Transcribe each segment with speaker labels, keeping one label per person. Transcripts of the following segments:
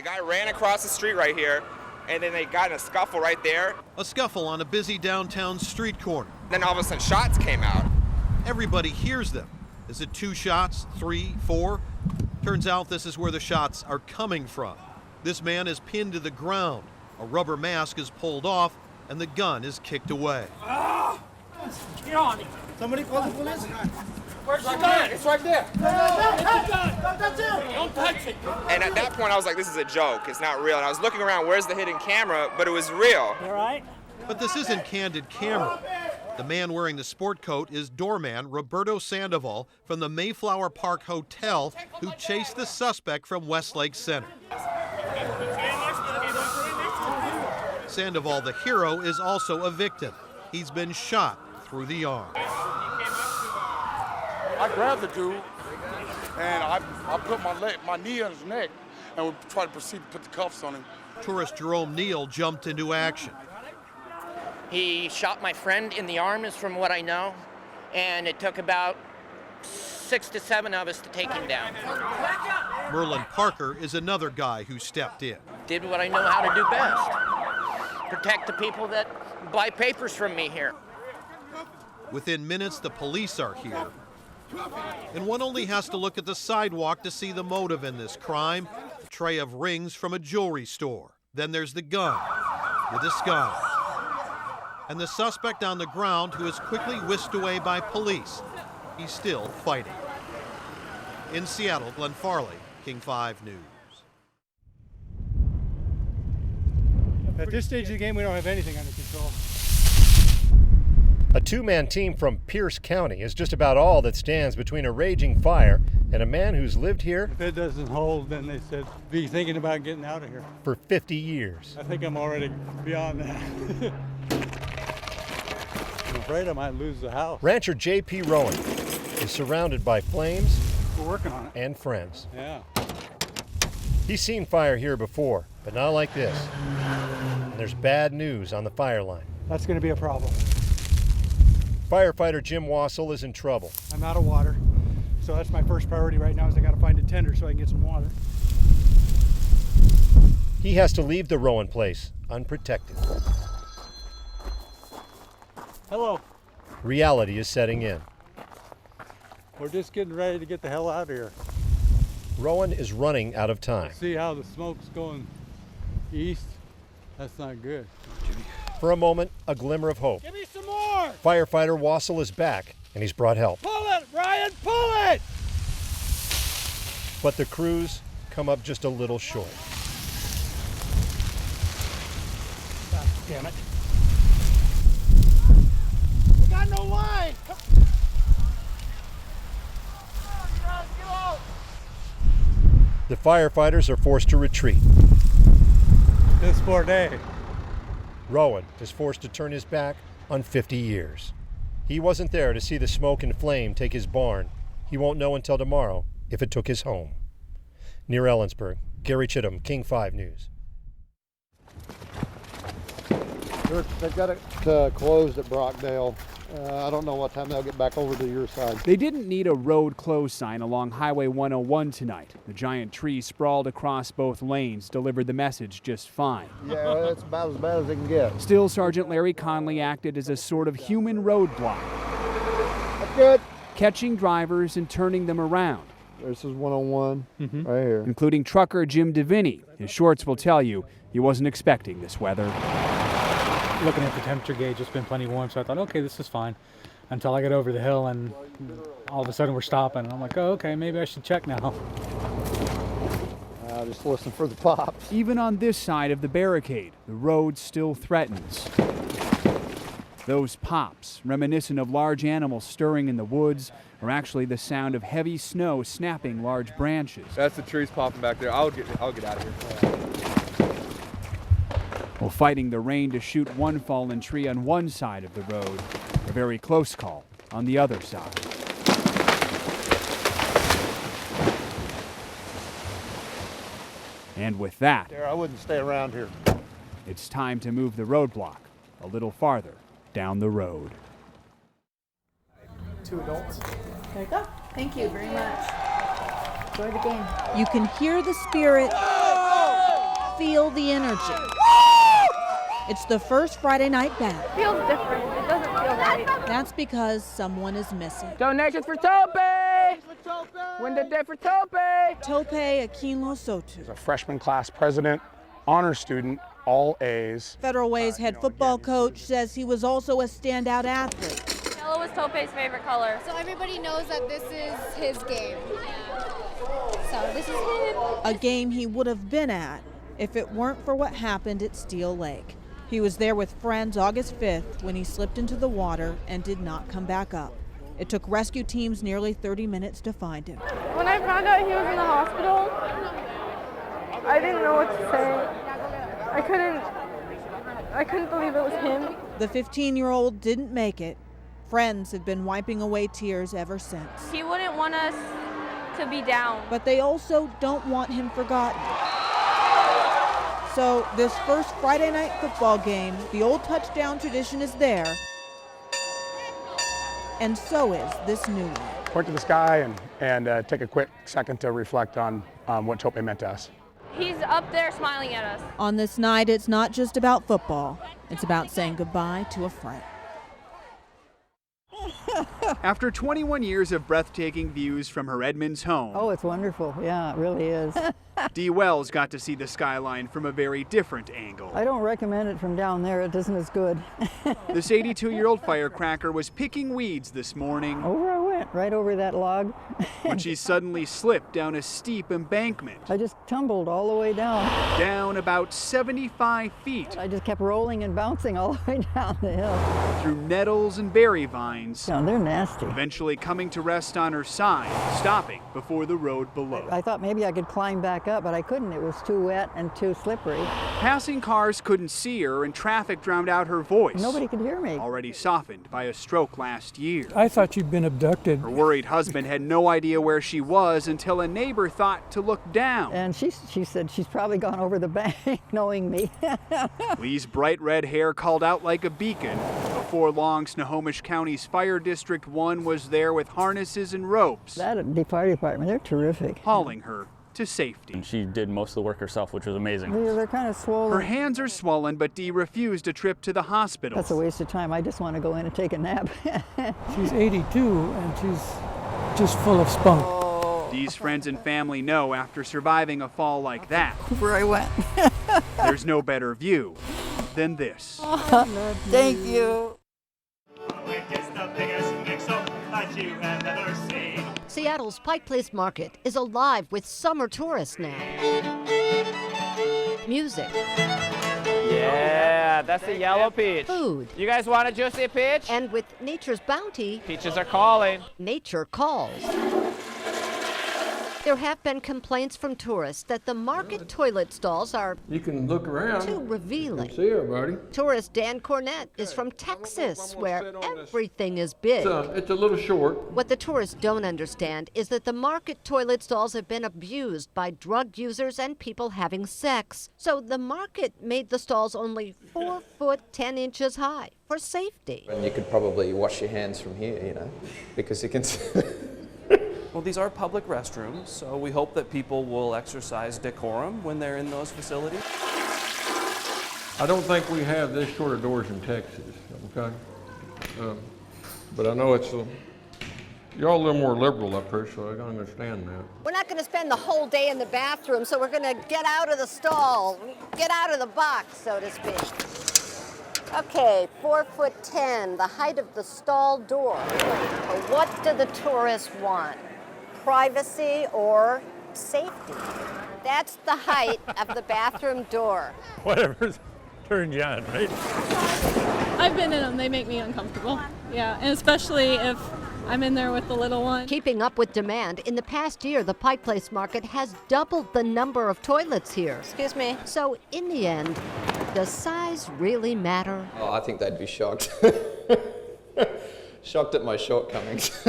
Speaker 1: guy ran across the street right here, and then they got in a scuffle right there.
Speaker 2: A scuffle on a busy downtown street corner.
Speaker 1: Then all of a sudden shots came out.
Speaker 2: Everybody hears them. Is it 2 shots, 3, 4? Turns out this is where the shots are coming from. This man is pinned to the ground. A rubber mask is pulled off, and the gun is kicked away.
Speaker 3: Get on it.
Speaker 4: Somebody call the police.
Speaker 3: Where's the gun?
Speaker 1: It's right there.
Speaker 3: Don't touch it. Don't touch it.
Speaker 1: And at that point, I was like, this is a joke. It's not real. And I was looking around, where's the hidden camera? But it was real.
Speaker 3: All right.
Speaker 2: But this isn't candid camera. The man wearing the sport coat is doorman Roberto Sandoval from the Mayflower Park Hotel, who chased the suspect from Westlake Center. Sandoval, the hero, is also a victim. He's been shot through the arm.
Speaker 5: I grabbed the dude, and I put my knee on his neck, and we tried to proceed to put the cuffs on him.
Speaker 2: Tourist Jerome Neal jumped into action.
Speaker 6: He shot my friend in the arm, is from what I know, and it took about 6 to 7 of us to take him down.
Speaker 2: Merlin Parker is another guy who stepped in.
Speaker 6: Did what I know how to do best. Protect the people that buy papers from me here.
Speaker 2: Within minutes, the police are here. And one only has to look at the sidewalk to see the motive in this crime. A tray of rings from a jewelry store. Then there's the gun with a scar. And the suspect on the ground who is quickly whisked away by police. He's still fighting. In Seattle, Glenn Farley, King 5 News.
Speaker 4: At this stage of the game, we don't have anything under control.
Speaker 7: A 2-man team from Pierce County is just about all that stands between a raging fire and a man who's lived here
Speaker 4: If it doesn't hold, then they said, be thinking about getting out of here.
Speaker 7: for 50 years.
Speaker 4: I think I'm already beyond that. I'm afraid I might lose the house.
Speaker 7: Rancher J.P. Rowan is surrounded by flames
Speaker 4: We're working on it.
Speaker 7: and friends.
Speaker 4: Yeah.
Speaker 7: He's seen fire here before, but not like this. And there's bad news on the fire line.
Speaker 4: That's going to be a problem.
Speaker 7: Firefighter Jim Wassel is in trouble.
Speaker 4: I'm out of water. So that's my first priority right now is I got to find a tender so I can get some water.
Speaker 7: He has to leave the Rowan place unprotected.
Speaker 4: Hello.
Speaker 7: Reality is setting in.
Speaker 4: We're just getting ready to get the hell out of here.
Speaker 7: Rowan is running out of time.
Speaker 4: See how the smoke's going east? That's not good.
Speaker 7: For a moment, a glimmer of hope.
Speaker 3: Give me some more.
Speaker 7: Firefighter Wassel is back, and he's brought help.
Speaker 3: Pull it, Ryan, pull it.
Speaker 7: But the crews come up just a little short.
Speaker 3: God damn it. We got no line.
Speaker 7: The firefighters are forced to retreat.
Speaker 4: This poor day.
Speaker 7: Rowan is forced to turn his back on 50 years. He wasn't there to see the smoke and flame take his barn. He won't know until tomorrow if it took his home. Near Ellensburg, Gary Chittum, King 5 News.
Speaker 8: They've got it closed at Brockdale. I don't know what time they'll get back over to your side.
Speaker 9: They didn't need a road closed sign along Highway 101 tonight. The giant tree sprawled across both lanes delivered the message just fine.
Speaker 8: Yeah, it's about as bad as they can get.
Speaker 9: Still, Sergeant Larry Conley acted as a sort of human roadblock,
Speaker 8: That's good.
Speaker 9: catching drivers and turning them around,
Speaker 8: This is 101 right here.
Speaker 9: including trucker Jim Deviney. His shorts will tell you he wasn't expecting this weather.
Speaker 10: Looking at the temperature gauge, it's been plenty warm, so I thought, okay, this is fine. Until I get over the hill and all of a sudden we're stopping. And I'm like, oh, okay, maybe I should check now.
Speaker 8: Just listen for the pops.
Speaker 9: Even on this side of the barricade, the road still threatens. Those pops, reminiscent of large animals stirring in the woods, are actually the sound of heavy snow snapping large branches.
Speaker 1: That's the trees popping back there. I'll get out of here.
Speaker 9: While fighting the rain to shoot one fallen tree on one side of the road, a very close call on the other side. And with that,
Speaker 8: I wouldn't stay around here.
Speaker 9: it's time to move the roadblock a little farther down the road.
Speaker 11: 2 adults. There you go. Thank you very much. Enjoy the game.
Speaker 12: You can hear the spirit feel the energy. It's the first Friday night bath.
Speaker 11: It feels different. It doesn't feel right.
Speaker 12: That's because someone is missing.
Speaker 6: Donations for Tope! Win the day for Tope!
Speaker 12: Tope Akinlo Sotu.
Speaker 5: A freshman class president, honor student, all A's.
Speaker 12: Federal Way's head football coach says he was also a standout athlete.
Speaker 11: Yellow was Tope's favorite color.
Speaker 13: So everybody knows that this is his game. So this is him.
Speaker 12: A game he would have been at if it weren't for what happened at Steel Lake. He was there with friends August 5th when he slipped into the water and did not come back up. It took rescue teams nearly 30 minutes to find him.
Speaker 11: When I found out he was in the hospital, I didn't know what to say. I couldn't believe it was him.
Speaker 12: The 15-year-old didn't make it. Friends have been wiping away tears ever since.
Speaker 11: He wouldn't want us to be down.
Speaker 12: But they also don't want him forgotten. So this first Friday night football game, the old touchdown tradition is there, and so is this new one.
Speaker 5: Point to the sky and take a quick second to reflect on what Tope meant to us.
Speaker 11: He's up there smiling at us.
Speaker 12: On this night, it's not just about football. It's about saying goodbye to a friend.
Speaker 9: After 21 years of breathtaking views from her Edmonds home.
Speaker 14: Oh, it's wonderful. Yeah, it really is.
Speaker 9: Dee Wells got to see the skyline from a very different angle.
Speaker 14: I don't recommend it from down there. It isn't as good.
Speaker 9: This 82-year-old firecracker was picking weeds this morning.
Speaker 14: Over I went, right over that log.
Speaker 9: When she suddenly slipped down a steep embankment.
Speaker 14: I just tumbled all the way down.
Speaker 9: Down about 75 feet.
Speaker 14: I just kept rolling and bouncing all the way down the hill.
Speaker 9: Through nettles and berry vines.
Speaker 14: No, they're nasty.
Speaker 9: Eventually coming to rest on her side, stopping before the road below.
Speaker 14: I thought maybe I could climb back up, but I couldn't. It was too wet and too slippery.
Speaker 9: Passing cars couldn't see her and traffic drowned out her voice.
Speaker 14: Nobody could hear me.
Speaker 9: Already softened by a stroke last year.
Speaker 10: I thought you'd been abducted.
Speaker 9: Her worried husband had no idea where she was until a neighbor thought to look down.
Speaker 14: And she said she's probably gone over the bank, knowing me.
Speaker 9: Lee's bright red hair called out like a beacon. Before long, Snohomish County's Fire District 1 was there with harnesses and ropes.
Speaker 14: That fire department, they're terrific.
Speaker 9: Hauling her to safety.
Speaker 15: And she did most of the work herself, which was amazing.
Speaker 14: They're kind of swollen.
Speaker 9: Her hands are swollen, but Dee refused a trip to the hospital.
Speaker 14: That's a waste of time. I just want to go in and take a nap.
Speaker 10: She's 82 and she's just full of spunk.
Speaker 9: Dee's friends and family know after surviving a fall like that,
Speaker 14: Where I went.
Speaker 9: there's no better view than this.
Speaker 14: Thank you.
Speaker 16: Seattle's Pike Place Market is alive with summer tourists now. Music.
Speaker 6: Yeah, that's the yellow peach.
Speaker 16: Food.
Speaker 6: You guys want a juicy peach?
Speaker 16: And with nature's bounty,
Speaker 6: Peaches are calling.
Speaker 16: nature calls. There have been complaints from tourists that the market toilet stalls are
Speaker 17: You can look around.
Speaker 16: too revealing.
Speaker 17: You can see everybody.
Speaker 16: Tourist Dan Cornett is from Texas, where everything is big.
Speaker 17: It's a little short.
Speaker 16: What the tourists don't understand is that the market toilet stalls have been abused by drug users and people having sex. So the market made the stalls only 4 foot 10 inches high for safety.
Speaker 18: And you could probably wash your hands from here, you know, because you can.
Speaker 19: Well, these are public restrooms, so we hope that people will exercise decorum when they're in those facilities.
Speaker 17: I don't think we have this short of doors in Texas, okay? But I know it's you're all a little more liberal up here, so I can understand that.
Speaker 16: We're not going to spend the whole day in the bathroom, so we're going to get out of the stall, get out of the box, so to speak. Okay, 4 foot 10, the height of the stall door. What do the tourists want? Privacy or safety? That's the height of the bathroom door.
Speaker 20: Whatever turns you on, right?
Speaker 21: I've been in them. They make me uncomfortable. Yeah, and especially if I'm in there with the little one.
Speaker 16: Keeping up with demand, in the past year, the Pike Place Market has doubled the number of toilets here. Excuse me. So in the end, does size really matter?
Speaker 18: Oh, I think they'd be shocked. Shocked at my shortcomings.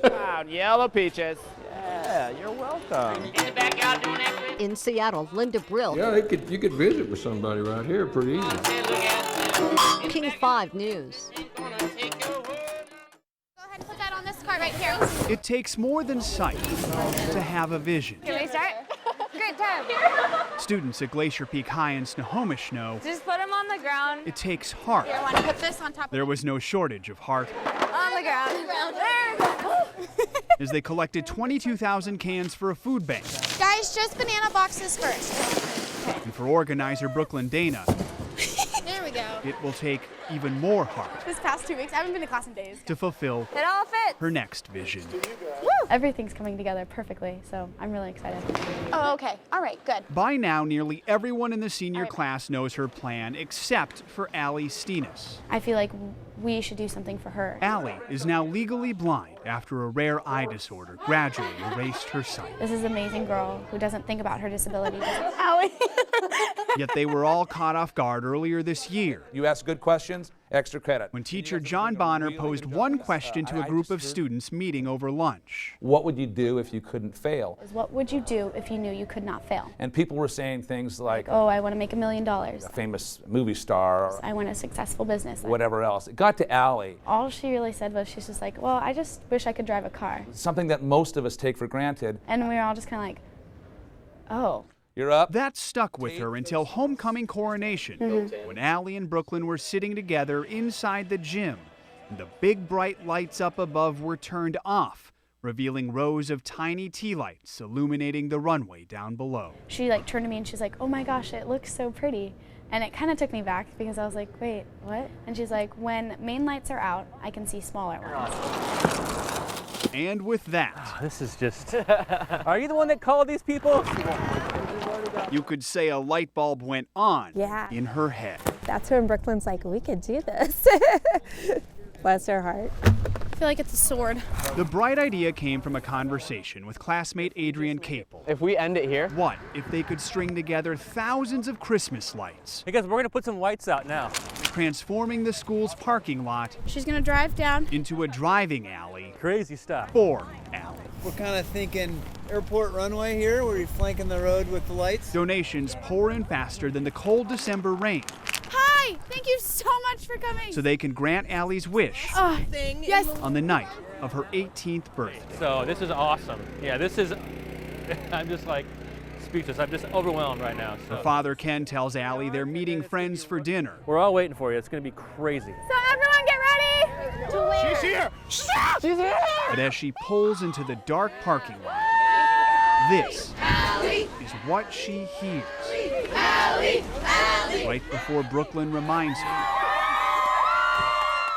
Speaker 6: Wow, yellow peaches. Yeah, you're welcome. In the backyard doing that?
Speaker 16: In Seattle, Linda Brill.
Speaker 17: Yeah, you could visit with somebody right here pretty easy.
Speaker 16: King 5 News.
Speaker 13: Go ahead and put that on this card right here.
Speaker 9: It takes more than sight to have a vision.
Speaker 13: Can we start? Good time.
Speaker 9: Students at Glacier Peak High in Snohomish know
Speaker 11: Just put them on the ground.
Speaker 9: it takes heart.
Speaker 11: Here, I want to put this on top.
Speaker 9: There was no shortage of heart
Speaker 11: On the ground. There.
Speaker 9: as they collected 22,000 cans for a food bank.
Speaker 13: Guys, just banana boxes first.
Speaker 9: And for organizer Brooklyn Dana,
Speaker 13: There we go.
Speaker 9: it will take even more heart
Speaker 11: This past 2 weeks, I haven't been to class in days.
Speaker 9: to fulfill
Speaker 11: It all fits.
Speaker 9: her next vision.
Speaker 2: Everything's coming together perfectly, so I'm really excited.
Speaker 13: Oh, okay. All right, good.
Speaker 9: By now, nearly everyone in the senior class knows her plan except for Allie Steenis.
Speaker 2: I feel like we should do something for her.
Speaker 9: Allie is now legally blind after a rare eye disorder gradually erased her sight.
Speaker 2: This is an amazing girl who doesn't think about her disability.
Speaker 11: Owie.
Speaker 9: Yet they were all caught off guard earlier this year.
Speaker 22: You ask good questions, extra credit.
Speaker 9: When teacher John Bonner posed one question to a group of students meeting over lunch.
Speaker 22: What would you do if you couldn't fail?
Speaker 2: What would you do if you knew you could not fail?
Speaker 22: And people were saying things like,
Speaker 2: Oh, I want to make $1 million.
Speaker 22: a famous movie star, or
Speaker 2: I want a successful business.
Speaker 22: whatever else. It got to Allie,
Speaker 2: All she really said was she's just like, well, I just wish I could drive a car.
Speaker 22: something that most of us take for granted.
Speaker 2: And we were all just kind of like, oh.
Speaker 22: You're up.
Speaker 9: That stuck with her until homecoming coronation, when Allie and Brooklyn were sitting together inside the gym, and the big bright lights up above were turned off, revealing rows of tiny tea lights illuminating the runway down below.
Speaker 2: She like turned to me and she's like, oh my gosh, it looks so pretty. And it kind of took me back because I was like, wait, what? And she's like, when main lights are out, I can see smaller ones.
Speaker 9: And with that,
Speaker 20: This is just. Are you the one that called these people?
Speaker 9: you could say a light bulb went on
Speaker 11: Yeah.
Speaker 9: in her head.
Speaker 11: That's when Brooklyn's like, we could do this. Bless her heart.
Speaker 13: I feel like it's a sword.
Speaker 9: The bright idea came from a conversation with classmate Adrian Capel.
Speaker 23: If we end it here.
Speaker 9: What if they could string together thousands of Christmas lights,
Speaker 20: Hey guys, we're gonna put some lights out now.
Speaker 9: transforming the school's parking lot
Speaker 13: She's gonna drive down.
Speaker 9: into a driving alley
Speaker 20: Crazy stuff.
Speaker 9: for Allie?
Speaker 24: We're kind of thinking airport runway here, where you're flanking the road with the lights.
Speaker 9: Donations pour in faster than the cold December rain,
Speaker 13: Hi, thank you so much for coming.
Speaker 9: so they can grant Allie's wish
Speaker 13: Yes.
Speaker 9: on the night of her 18th birthday.
Speaker 20: So this is awesome. Yeah, this is. I'm just like speechless. I'm just overwhelmed right now.
Speaker 9: Her
Speaker 20: So
Speaker 9: father Ken tells Allie they're meeting friends for dinner.
Speaker 20: we're all waiting for you. It's gonna be crazy.
Speaker 13: So everyone get ready. To where?
Speaker 3: She's here.
Speaker 13: She's here.
Speaker 9: But as she pulls into the dark parking lot, this is what she hears right before Brooklyn reminds her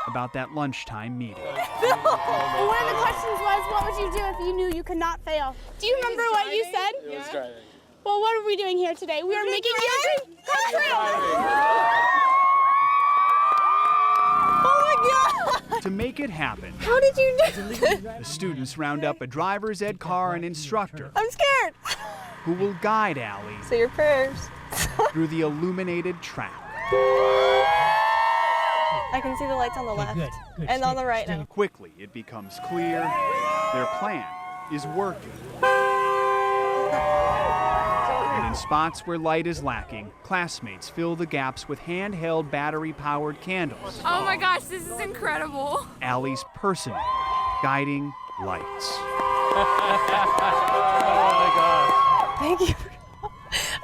Speaker 9: about that lunchtime meeting.
Speaker 13: One of the questions was, what would you do if you knew you could not fail? Do you remember what you said?
Speaker 3: Yeah.
Speaker 13: Well, what are we doing here today? We are making your dream come true. Oh my God!
Speaker 9: To make it happen,
Speaker 13: How did you do?
Speaker 9: the students round up a driver's ed car and instructor
Speaker 11: I'm scared.
Speaker 9: who will guide Allie
Speaker 11: Say your prayers.
Speaker 9: through the illuminated track.
Speaker 11: I can see the lights on the left and on the right now.
Speaker 9: Quickly, it becomes clear their plan is working. And in spots where light is lacking, classmates fill the gaps with handheld battery-powered candles.
Speaker 11: Oh my gosh, this is incredible.
Speaker 9: Allie's personal guiding lights.
Speaker 11: Thank you.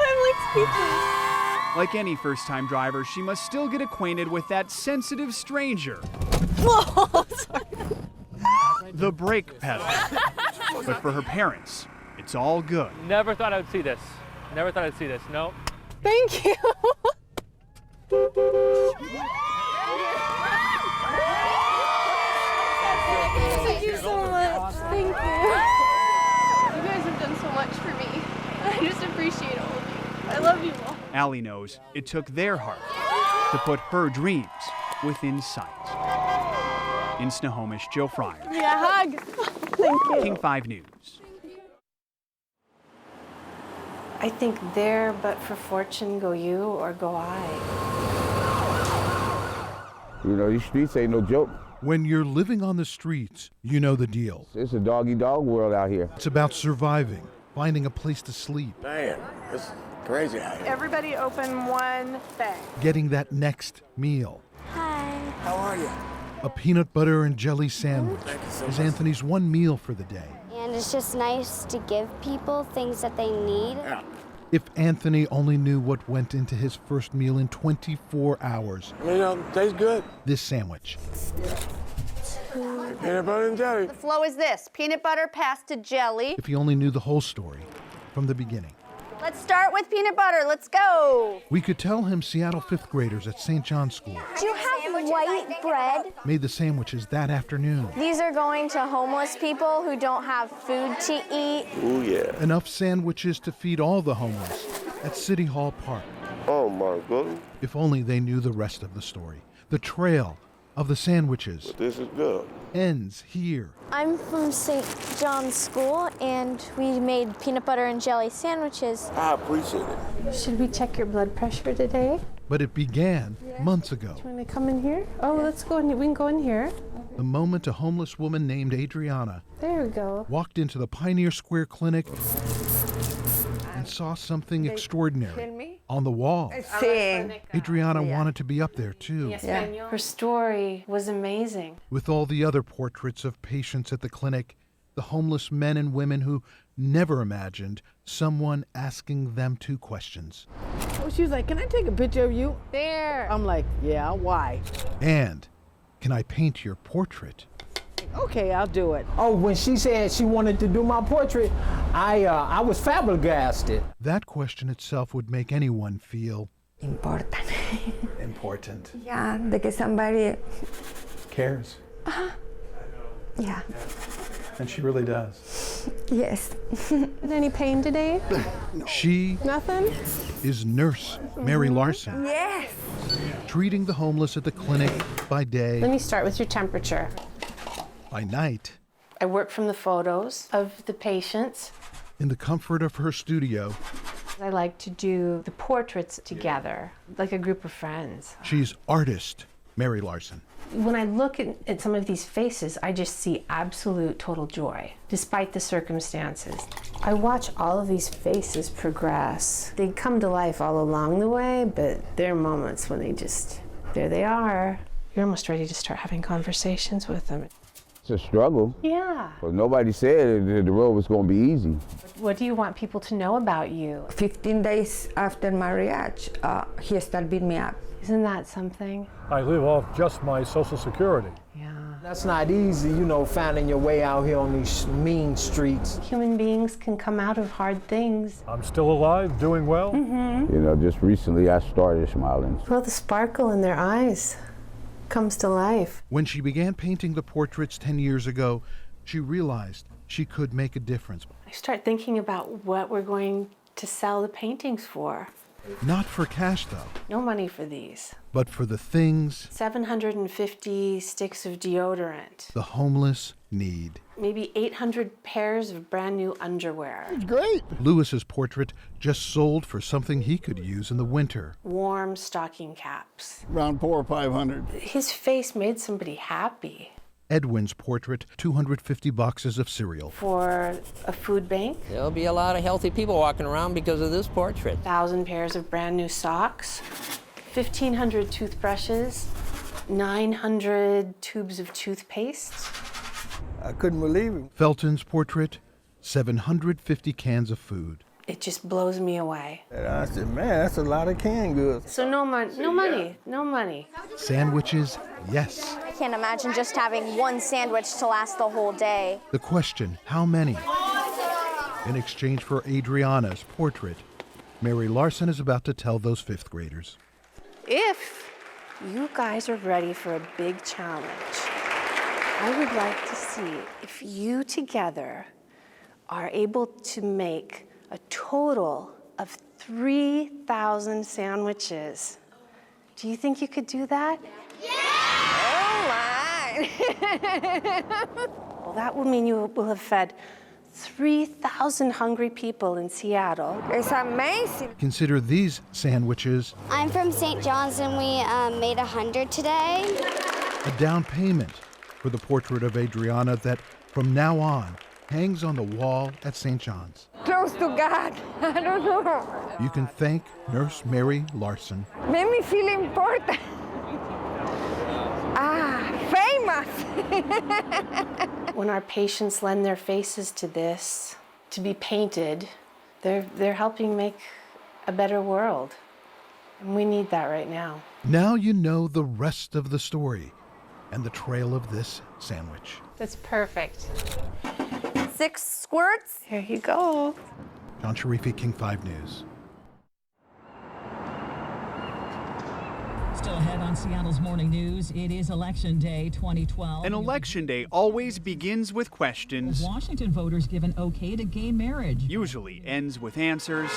Speaker 11: I'm like speechless.
Speaker 9: Like any first-time driver, she must still get acquainted with that sensitive stranger,
Speaker 11: Whoa, sorry.
Speaker 9: the brake pedal. But for her parents, it's all good.
Speaker 20: Never thought I would see this. Never thought I'd see this. No.
Speaker 11: Thank you. Thank you so much. Thank you. You guys have done so much for me. I just appreciate all of you. I love you all.
Speaker 9: Allie knows it took their heart to put her dreams within sight. In Snohomish, Joe Fryer,
Speaker 11: Yeah, hug. Thank you.
Speaker 9: King 5 News.
Speaker 25: I think there, but for fortune, go you or go I.
Speaker 26: You know, these streets ain't no joke.
Speaker 27: When you're living on the streets, you know the deal.
Speaker 26: It's a dog-eat-dog world out here.
Speaker 27: It's about surviving, finding a place to sleep,
Speaker 28: Man, it's crazy out here.
Speaker 11: Everybody open one thing.
Speaker 27: getting that next meal.
Speaker 25: Hi.
Speaker 28: How are you?
Speaker 27: A peanut butter and jelly sandwich
Speaker 28: Thank you so
Speaker 27: is
Speaker 28: much.
Speaker 27: Anthony's one meal for the day.
Speaker 29: And it's just nice to give people things that they need.
Speaker 28: Yeah.
Speaker 27: If Anthony only knew what went into his first meal in 24 hours.
Speaker 28: You know, tastes good.
Speaker 27: This sandwich.
Speaker 28: Peanut butter and jelly.
Speaker 13: The flow is this: peanut butter passed to jelly.
Speaker 27: If he only knew the whole story from the beginning.
Speaker 13: Let's start with peanut butter. Let's go.
Speaker 27: We could tell him Seattle 5th graders at St. John's School
Speaker 13: Do you have white bread?
Speaker 27: made the sandwiches that afternoon.
Speaker 13: These are going to homeless people who don't have food to eat.
Speaker 28: Oh, yeah.
Speaker 27: Enough sandwiches to feed all the homeless at City Hall Park.
Speaker 28: Oh, my goodness.
Speaker 27: If only they knew the rest of the story. The trail of the sandwiches
Speaker 28: This is good.
Speaker 27: ends here.
Speaker 13: I'm from St. John's School, and we made peanut butter and jelly sandwiches.
Speaker 28: I appreciate it.
Speaker 25: Should we check your blood pressure today?
Speaker 27: But it began months ago.
Speaker 25: Do you want to come in here? Oh, let's go in. We can go in here.
Speaker 27: The moment a homeless woman named Adriana
Speaker 25: There we go.
Speaker 27: walked into the Pioneer Square Clinic and saw something extraordinary on the wall. Adriana wanted to be up there too.
Speaker 25: Her story was amazing.
Speaker 27: With all the other portraits of patients at the clinic, the homeless men and women who never imagined someone asking them 2 questions.
Speaker 1: Oh, she was like, "Can I take a picture of you?"
Speaker 13: There.
Speaker 1: I'm like, "Yeah, why?"
Speaker 27: And, can I paint your portrait?
Speaker 1: Okay, I'll do it. Oh, when she said she wanted to do my portrait, I was flabbergasted.
Speaker 27: That question itself would make anyone feel
Speaker 4: Important.
Speaker 27: important.
Speaker 4: Yeah, de que somebody.
Speaker 27: Cares.
Speaker 4: Yeah.
Speaker 27: And she really does.
Speaker 4: Yes.
Speaker 25: Any pain today?
Speaker 27: She
Speaker 25: Nothing?
Speaker 27: is Nurse Mary Larson,
Speaker 4: Yes.
Speaker 27: treating the homeless at the clinic by day,
Speaker 25: Let me start with your temperature.
Speaker 27: by night,
Speaker 25: I work from the photos of the patients.
Speaker 27: in the comfort of her studio.
Speaker 25: I like to do the portraits together, like a group of friends.
Speaker 27: She's artist Mary Larson.
Speaker 25: When I look at some of these faces, I just see absolute total joy, despite the circumstances. I watch all of these faces progress. They come to life all along the way, but there are moments when there they are. You're almost ready to start having conversations with them.
Speaker 26: It's a struggle.
Speaker 25: Yeah.
Speaker 26: But nobody said that the road was going to be easy.
Speaker 25: What do you want people to know about you?
Speaker 4: 15 days after marriage, he started beating me up.
Speaker 25: Isn't that something?
Speaker 5: I live off just my Social Security.
Speaker 1: That's not easy, finding your way out here on these mean streets.
Speaker 25: Human beings can come out of hard things.
Speaker 5: I'm still alive, doing well.
Speaker 26: You know, just recently I started smiling.
Speaker 25: Well, the sparkle in their eyes comes to life.
Speaker 27: When she began painting the portraits 10 years ago, she realized she could make a difference.
Speaker 25: I start thinking about what we're going to sell the paintings for.
Speaker 27: Not for cash, though,
Speaker 25: No money for these.
Speaker 27: but for the things
Speaker 25: 750 sticks of deodorant.
Speaker 27: the homeless need.
Speaker 25: Maybe 800 pairs of brand new underwear.
Speaker 27: Great! Lewis's portrait just sold for something he could use in the winter.
Speaker 25: Warm stocking caps.
Speaker 28: Around 400 or 500.
Speaker 25: His face made somebody happy.
Speaker 27: Edwin's portrait, 250 boxes of cereal.
Speaker 25: For a food bank,
Speaker 6: There'll be a lot of healthy people walking around because of this portrait.
Speaker 25: 1,000 pairs of brand new socks, 1,500 toothbrushes, 900 tubes of toothpaste.
Speaker 28: I couldn't believe it.
Speaker 27: Felton's portrait, 750 cans of food.
Speaker 25: It just blows me away.
Speaker 28: And I said, man, that's a lot of canned goods.
Speaker 25: So no money.
Speaker 27: Sandwiches, yes.
Speaker 13: I can't imagine just having one sandwich to last the whole day.
Speaker 27: The question, how many? In exchange for Adriana's portrait, Mary Larson is about to tell those 5th graders.
Speaker 25: If you guys are ready for a big challenge, I would like to see if you together are able to make a total of 3,000 sandwiches. Do you think you could do that? Well, that will mean you will have fed 3,000 hungry people in Seattle.
Speaker 4: It's amazing.
Speaker 27: Consider these sandwiches
Speaker 13: I'm from St. John's, and we made 100 today.
Speaker 27: a down payment for the portrait of Adriana that, from now on, hangs on the wall at St. John's.
Speaker 4: Close to God. I don't know.
Speaker 27: You can thank Nurse Mary Larson.
Speaker 4: Made me feel important. Famous.
Speaker 25: When our patients lend their faces to this, to be painted, they're helping make a better world. And we need that right now.
Speaker 27: Now you know the rest of the story and the trail of this sandwich.
Speaker 25: That's perfect.
Speaker 16: 6 squirts.
Speaker 25: Here you go.
Speaker 27: John Sharifi, King 5 News.
Speaker 7: Still ahead on Seattle's Morning News, it is Election Day 2012.
Speaker 9: An election day always begins with questions.
Speaker 7: Washington voters give an okay to gay marriage.
Speaker 9: Usually ends with answers.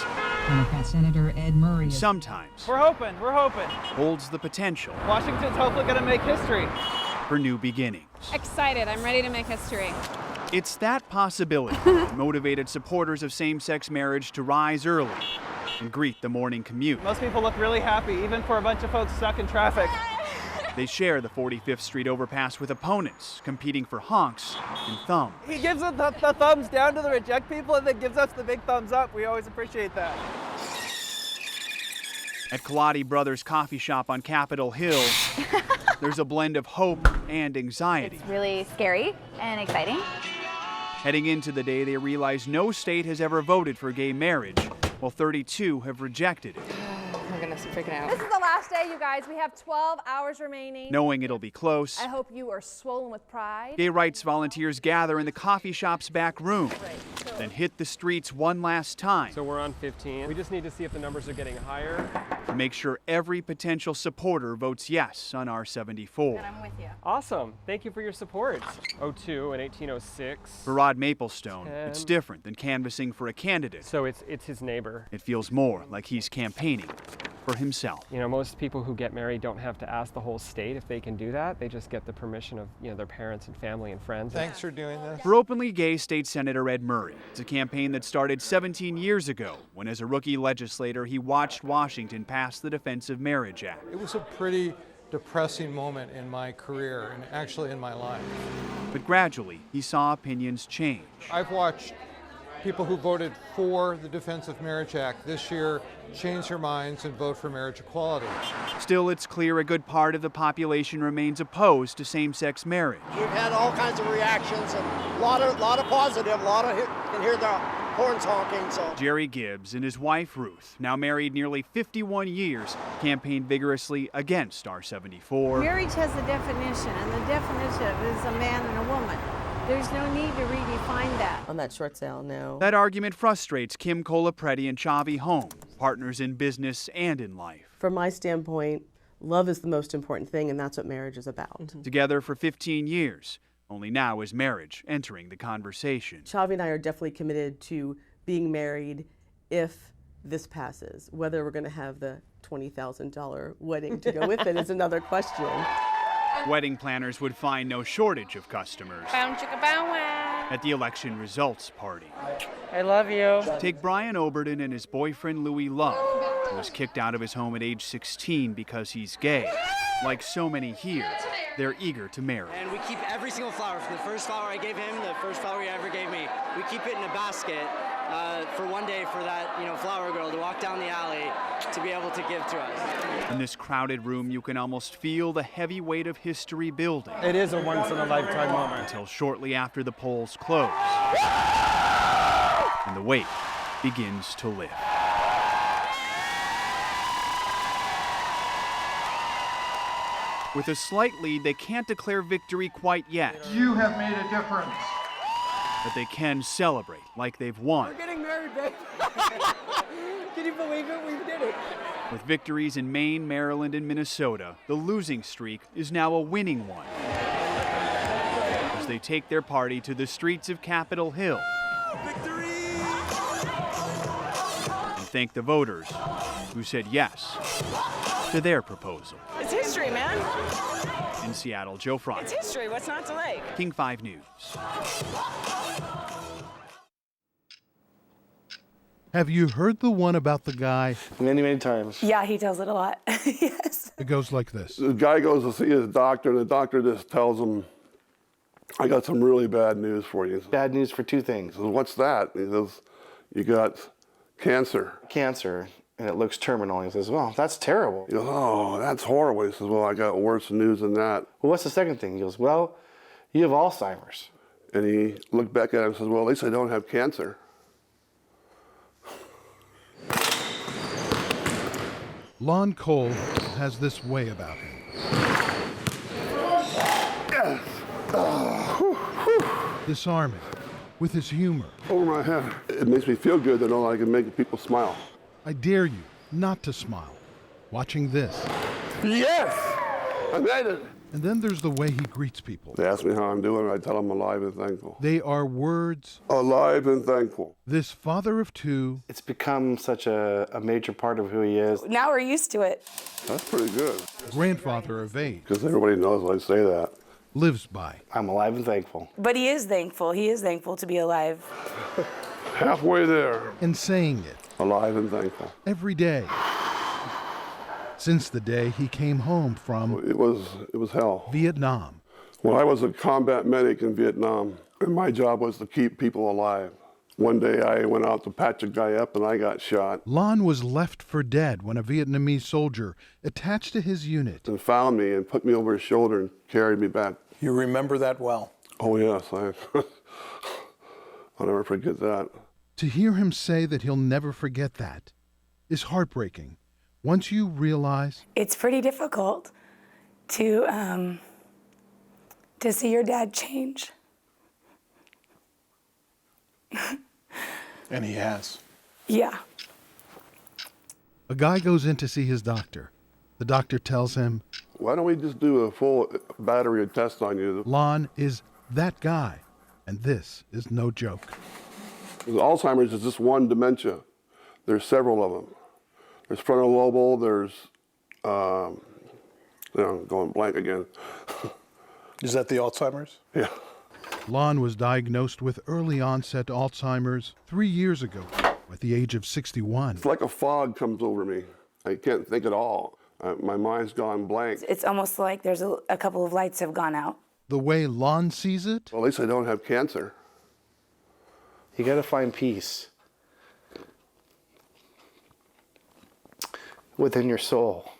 Speaker 7: Democrat Senator Ed Murray.
Speaker 9: Sometimes
Speaker 24: We're hoping.
Speaker 9: holds the potential
Speaker 24: Washington's hopefully going to make history.
Speaker 9: for new beginnings.
Speaker 11: Excited. I'm ready to make history.
Speaker 9: It's that possibility that motivated supporters of same-sex marriage to rise early and greet the morning commute.
Speaker 24: Most people look really happy, even for a bunch of folks stuck in traffic.
Speaker 9: They share the 45th Street overpass with opponents, competing for honks and thumbs.
Speaker 24: He gives us the thumbs down to the reject people and then gives us the big thumbs up. We always appreciate that.
Speaker 9: At Kaladi Brothers Coffee Shop on Capitol Hill, there's a blend of hope and anxiety.
Speaker 2: It's really scary and exciting.
Speaker 9: Heading into the day, they realize no state has ever voted for gay marriage, while 32 have rejected it.
Speaker 11: Oh my goodness, I'm freaking out.
Speaker 13: This is the last day, you guys. We have 12 hours remaining.
Speaker 9: Knowing it'll be close,
Speaker 13: I hope you are swollen with pride.
Speaker 9: gay rights volunteers gather in the coffee shop's back room, then hit the streets one last time.
Speaker 8: So we're on 15. We just need to see if the numbers are getting higher.
Speaker 9: To make sure every potential supporter votes yes on R74.
Speaker 13: And I'm with you.
Speaker 8: Awesome. Thank you for your support. 02 and 1806.
Speaker 9: For Rod Maplestone, it's
Speaker 8: 10.
Speaker 9: different than canvassing for a candidate.
Speaker 8: So it's his neighbor.
Speaker 9: It feels more like he's campaigning for himself.
Speaker 8: You know, most people who get married don't have to ask the whole state if they can do that. They just get the permission of, their parents and family and friends.
Speaker 24: Thanks for doing this.
Speaker 9: For openly gay State Senator Ed Murray, it's a campaign that started 17 years ago when, as a rookie legislator, he watched Washington pass the Defense of Marriage Act.
Speaker 10: It was a pretty depressing moment in my career and actually in my life.
Speaker 9: But gradually, he saw opinions change.
Speaker 10: I've watched people who voted for the Defense of Marriage Act this year change their minds and vote for marriage equality.
Speaker 9: Still, it's clear a good part of the population remains opposed to same-sex marriage.
Speaker 3: We've had all kinds of reactions and a lot of positive, can hear the horns honking. So
Speaker 9: Jerry Gibbs and his wife Ruth, now married nearly 51 years, campaigned vigorously against R74.
Speaker 12: Marriage has a definition, and the definition is a man and a woman. There's no need to redefine that.
Speaker 14: On that short sale, no.
Speaker 9: That argument frustrates Kim Colapreti and Chavi Holmes, partners in business and in life.
Speaker 14: From my standpoint, love is the most important thing, and that's what marriage is about.
Speaker 9: Together for 15 years. Only now is marriage entering the conversation.
Speaker 14: Chavi and I are definitely committed to being married if this passes. Whether we're going to have the $20,000 wedding to go with it is another question.
Speaker 9: Wedding planners would find no shortage of customers
Speaker 11: Bow chicka bow wow.
Speaker 9: at the election results party.
Speaker 24: I love you.
Speaker 9: Take Brian Oberton and his boyfriend Louis Love, who was kicked out of his home at age 16 because he's gay. Like so many here, they're eager to marry.
Speaker 15: And we keep every single flower, from the first flower I gave him, the first flower he ever gave me. We keep it in a basket for one day for that, flower girl to walk down the alley to be able to give to us.
Speaker 9: In this crowded room, you can almost feel the heavy weight of history building.
Speaker 24: It is a once-in-a-lifetime moment.
Speaker 9: Until shortly after the polls close, and the weight begins to lift. With a slight lead, they can't declare victory quite yet.
Speaker 28: You have made a difference.
Speaker 9: But they can celebrate like they've won.
Speaker 24: We're getting married, babe. Can you believe it? We did it.
Speaker 9: With victories in Maine, Maryland, and Minnesota, the losing streak is now a winning one. As they take their party to the streets of Capitol Hill. Victory! And thank the voters who said yes to their proposal.
Speaker 12: It's history, man.
Speaker 9: In Seattle, Joe Fry.
Speaker 12: It's history. What's not to like?
Speaker 9: King 5 News.
Speaker 27: Have you heard the one about the guy?
Speaker 28: Many times.
Speaker 25: Yeah, he tells it a lot. Yes.
Speaker 27: It goes like this.
Speaker 28: The guy goes to see his doctor, and the doctor just tells him, I got some really bad news for you. Bad news for two things. He says, what's that? He says, you got cancer. Cancer, and it looks terminal. He says, well, that's terrible. He goes, oh, that's horrible. He says, well, I got worse news than that. Well, what's the second thing? He goes, well, you have Alzheimer's. And he looked back at him and says, well, at least I don't have cancer.
Speaker 27: Lon Cole has this way about him. Disarming, with his humor.
Speaker 28: Over my head. It makes me feel good to know I can make people smile.
Speaker 27: I dare you not to smile. Watching this.
Speaker 28: Yes! I made it!
Speaker 27: And then there's the way he greets people.
Speaker 28: They ask me how I'm doing, I tell them alive and thankful.
Speaker 27: They are words.
Speaker 28: Alive and thankful.
Speaker 27: This father of two.
Speaker 1: It's become such a major part of who he is.
Speaker 17: Now we're used to it.
Speaker 28: That's pretty good.
Speaker 27: Grandfather of 8.
Speaker 28: Because everybody knows I say that.
Speaker 27: Lives by.
Speaker 1: I'm alive and thankful.
Speaker 17: But he is thankful. He is thankful to be alive.
Speaker 28: Halfway there.
Speaker 27: And saying it.
Speaker 28: Alive and thankful.
Speaker 27: Every day. Since the day he came home from...
Speaker 28: It was hell.
Speaker 27: Vietnam.
Speaker 28: Well, I was a combat medic in Vietnam, and my job was to keep people alive. One day I went out to patch a guy up and I got shot.
Speaker 27: Lon was left for dead when a Vietnamese soldier attached to his unit
Speaker 28: and found me and put me over his shoulder and carried me back.
Speaker 18: You remember that well?
Speaker 28: Oh, yes. I'll never forget that.
Speaker 27: To hear him say that he'll never forget that is heartbreaking. Once you realize...
Speaker 17: It's pretty difficult to see your dad change.
Speaker 18: And he has.
Speaker 17: Yeah.
Speaker 27: A guy goes in to see his doctor. The doctor tells him...
Speaker 28: Why don't we just do a full battery of tests on you?
Speaker 27: Lon is that guy, and this is no joke.
Speaker 28: Alzheimer's is just one dementia. There's several of them. There's frontal lobal, there's, I'm going blank again.
Speaker 18: Is that the Alzheimer's?
Speaker 28: Yeah.
Speaker 27: Lon was diagnosed with early onset Alzheimer's 3 years ago at the age of 61.
Speaker 28: It's like a fog comes over me. I can't think at all. My mind's gone blank.
Speaker 17: It's almost like there's a couple of lights have gone out.
Speaker 27: The way Lon sees it?
Speaker 28: Well, at least I don't have cancer.
Speaker 1: You got to find peace within your soul.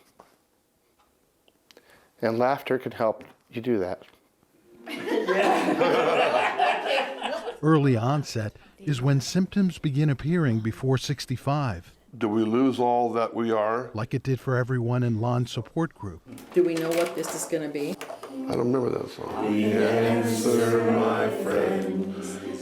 Speaker 1: And laughter can help you do that.
Speaker 27: Early onset is when symptoms begin appearing before 65.
Speaker 28: Do we lose all that we are?
Speaker 27: Like it did for everyone in Lon's support group.
Speaker 19: Do we know what this is going to be?
Speaker 28: I don't remember that song.
Speaker 20: The answer, my friend,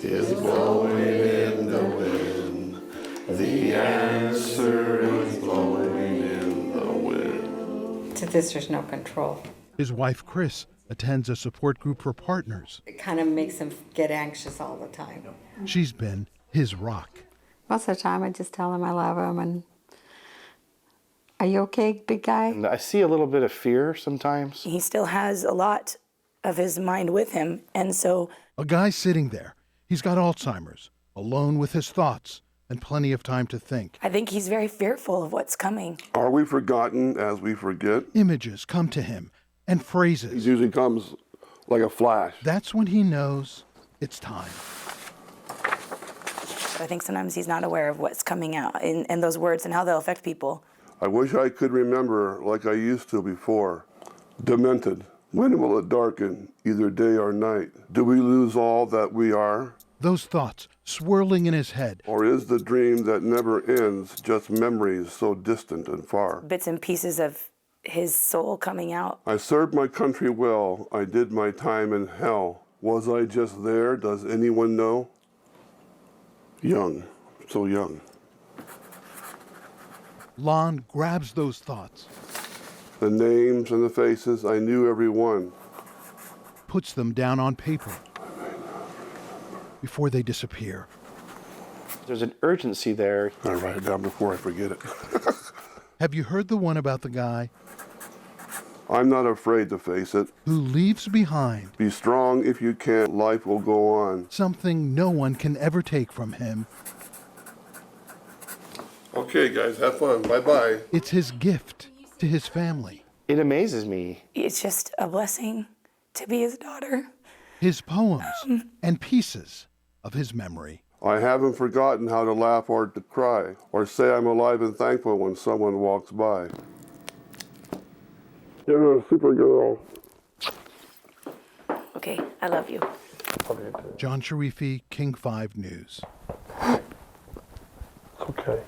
Speaker 20: is blowing in the wind. The answer is blowing in the wind.
Speaker 19: To this, there's no control.
Speaker 27: His wife, Chris, attends a support group for partners.
Speaker 19: It kind of makes him get anxious all the time.
Speaker 27: She's been his rock.
Speaker 19: Most of the time, I just tell him I love him and, are you okay, big guy?
Speaker 1: And I see a little bit of fear sometimes.
Speaker 17: He still has a lot of his mind with him, and so...
Speaker 27: A guy sitting there. He's got Alzheimer's, alone with his thoughts, and plenty of time to think.
Speaker 17: I think he's very fearful of what's coming.
Speaker 28: Are we forgotten as we forget?
Speaker 27: Images come to him, and phrases.
Speaker 28: It usually comes like a flash.
Speaker 27: That's when he knows it's time.
Speaker 17: I think sometimes he's not aware of what's coming out in those words and how they'll affect people.
Speaker 28: I wish I could remember like I used to before. Demented. When will it darken, either day or night? Do we lose all that we are?
Speaker 27: Those thoughts swirling in his head.
Speaker 28: Or is the dream that never ends just memories so distant and far?
Speaker 17: Bits and pieces of his soul coming out.
Speaker 28: I served my country well. I did my time in hell. Was I just there? Does anyone know? Young, so young.
Speaker 27: Lon grabs those thoughts.
Speaker 28: The names and the faces, I knew every one.
Speaker 27: Puts them down on paper before they disappear.
Speaker 1: There's an urgency there.
Speaker 28: I write it down before I forget it.
Speaker 27: Have you heard the one about the guy?
Speaker 28: I'm not afraid to face it.
Speaker 27: Who leaves behind.
Speaker 28: Be strong if you can. Life will go on.
Speaker 27: Something no one can ever take from him.
Speaker 28: Okay, guys, have fun. Bye-bye.
Speaker 27: It's his gift to his family.
Speaker 1: It amazes me.
Speaker 17: It's just a blessing to be his daughter.
Speaker 27: His poems and pieces of his memory.
Speaker 28: I haven't forgotten how to laugh or to cry, or say I'm alive and thankful when someone walks by. You're a super girl.
Speaker 17: Okay, I love you.
Speaker 27: John Sharifi, King 5 News.
Speaker 28: Okay.